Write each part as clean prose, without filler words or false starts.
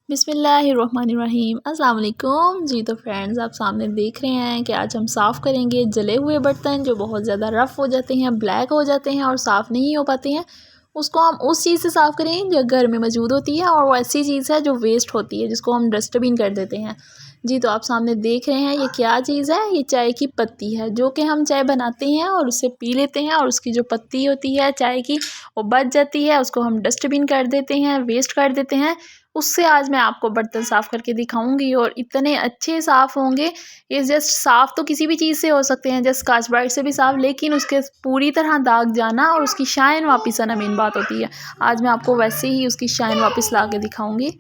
बिस्मिल्लाहिर्रहमानिर्रहीम अस्सलाम वालेकुम जी। तो फ्रेंड्स, आप सामने देख रहे हैं कि आज हम साफ़ करेंगे जले हुए बर्तन जो बहुत ज़्यादा रफ़ हो जाते हैं, ब्लैक हो जाते हैं और साफ़ नहीं हो पाते हैं। उसको हम उस चीज़ से साफ़ करें जो घर में मौजूद होती है और वो ऐसी चीज़ है जो वेस्ट होती है, जिसको हम डस्टबिन कर देते हैं जी। तो आप सामने देख रहे हैं ये क्या चीज़ है, ये चाय की पत्ती है जो कि हम चाय बनाते हैं और उसे पी लेते हैं और उसकी जो पत्ती होती है चाय की वो बच जाती है, उसको हम डस्टबिन कर देते हैं, वेस्ट कर देते हैं। उससे आज मैं आपको बर्तन साफ़ करके दिखाऊंगी और इतने अच्छे साफ़ होंगे। ये जस्ट साफ़ तो किसी भी चीज़ से हो सकते हैं, जस्ट स्कॉच ब्राइट से भी साफ़, लेकिन उसके पूरी तरह दाग जाना और उसकी शाइन वापस आना मेन बात होती है। आज मैं आपको वैसे ही उसकी शाइन वापस ला के दिखाऊंगी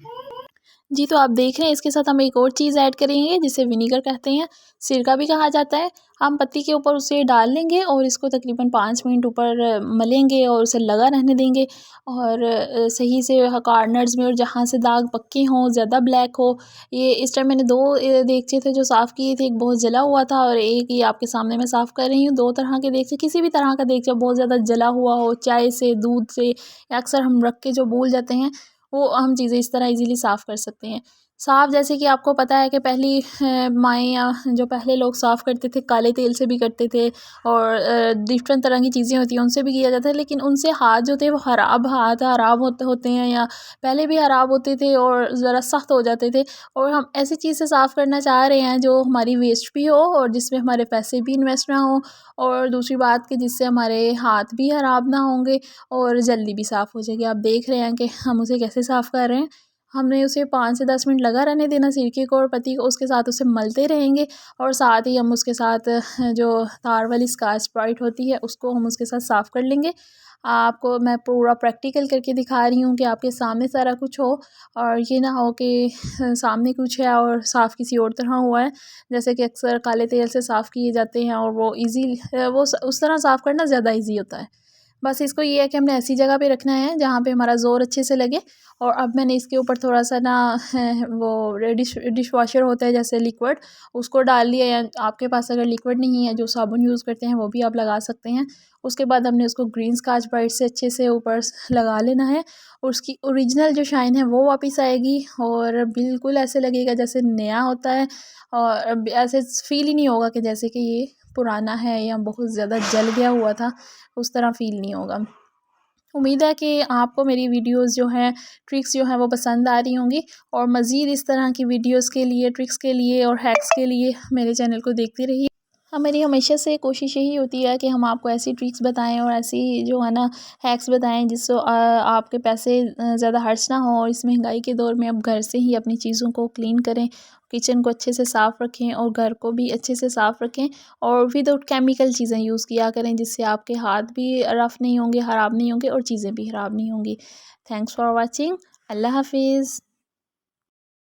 जी। तो आप देख रहे हैं इसके साथ हम एक और चीज़ ऐड करेंगे जिसे विनीगर कहते हैं, सिरका भी कहा जाता है। हम पत्ती के ऊपर उसे डाल लेंगे और इसको तकरीबन 5 मिनट ऊपर मलेंगे और उसे लगा रहने देंगे और सही से कॉर्नर्स में और जहाँ से दाग पक्के हों, ज़्यादा ब्लैक हो। ये इस टाइम मैंने 2 देगचे थे जो साफ़ किए थे, एक बहुत जला हुआ था और एक ये आपके सामने मैं साफ़ कर रही हूँ। 2 तरह के देगचे, किसी भी तरह का देगचा बहुत ज़्यादा जला हुआ हो, चाय से, दूध से, या अक्सर हम रख के जो भूल जाते हैं वो हम चीज़ें इस तरह इजीली साफ़ कर सकते हैं। साफ़ जैसे कि आपको पता है कि पहली माएँ या जो पहले लोग साफ़ करते थे काले तेल से भी करते थे और डिफरेंट तरह की चीज़ें होती हैं उनसे भी किया जाता है, लेकिन उनसे हाथ जो थे वो ख़राब होते हैं या पहले भी ख़राब होते थे और ज़रा सख्त हो जाते थे। और हम ऐसी चीज़ से साफ़ करना चाह रहे हैं जो हमारी वेस्ट भी हो और जिसमें हमारे पैसे भी इन्वेस्ट ना हो, और दूसरी बात कि जिससे हमारे हाथ भी ख़राब ना होंगे और जल्दी भी साफ़ हो जाएगी। आप देख रहे हैं कि हम उसे कैसे साफ़ कर रहे हैं। हमने उसे 5 से 10 मिनट लगा रहने देना सिरके को और पत्ती को, उसके साथ उसे मलते रहेंगे और साथ ही हम उसके साथ जो तार वाली स्कॉच ब्राइट होती है उसको हम उसके साथ साफ़ कर लेंगे। आपको मैं पूरा प्रैक्टिकल करके दिखा रही हूँ कि आपके सामने सारा कुछ हो और ये ना हो कि सामने कुछ है और साफ़ किसी और तरह हुआ है। जैसे कि अक्सर काले तेल से साफ़ किए जाते हैं और वो उस तरह साफ़ करना ज़्यादा ईज़ी होता है। बस इसको ये है कि हमने ऐसी जगह पे रखना है जहाँ पे हमारा ज़ोर अच्छे से लगे। और अब मैंने इसके ऊपर थोड़ा-सा ना वो डिश वॉशर होता है जैसे लिक्विड, उसको डाल लिया, या आपके पास अगर लिक्विड नहीं है जो साबुन यूज़ करते हैं वो भी आप लगा सकते हैं। उसके बाद हमने उसको ग्रीन स्कॉच ब्राइट से अच्छे से ऊपर लगा लेना है और उसकी ओरिजिनल जो शाइन है वो वापस आएगी और बिल्कुल ऐसे लगेगा जैसे नया होता है और अब ऐसे फ़ील ही नहीं होगा कि जैसे कि ये पुराना है या बहुत ज़्यादा जल गया हुआ था, उस तरह फ़ील नहीं होगा। उम्मीद है कि आपको मेरी वीडियोस जो हैं, ट्रिक्स जो हैं वो पसंद आ रही होंगी और मज़ीद इस तरह की वीडियोस के लिए, ट्रिक्स के लिए और हैक्स के लिए मेरे चैनल को देखते रहिए। हमारी हमेशा से कोशिश यही होती है कि हम आपको ऐसी ट्रिक्स बताएं और ऐसी जो है ना हैक्स बताएं जिससे आपके पैसे ज़्यादा खर्च ना हो, और इस महंगाई के दौर में अब घर से ही अपनी चीज़ों को क्लीन करें, किचन को अच्छे से साफ़ रखें और घर को भी अच्छे से साफ़ रखें और विदाउट केमिकल चीज़ें यूज़ किया करें जिससे आपके हाथ भी रफ़ नहीं होंगे, ख़राब नहीं होंगे और चीज़ें भी ख़राब नहीं होंगी। Thanks for watching. अल्लाह हाफिज़।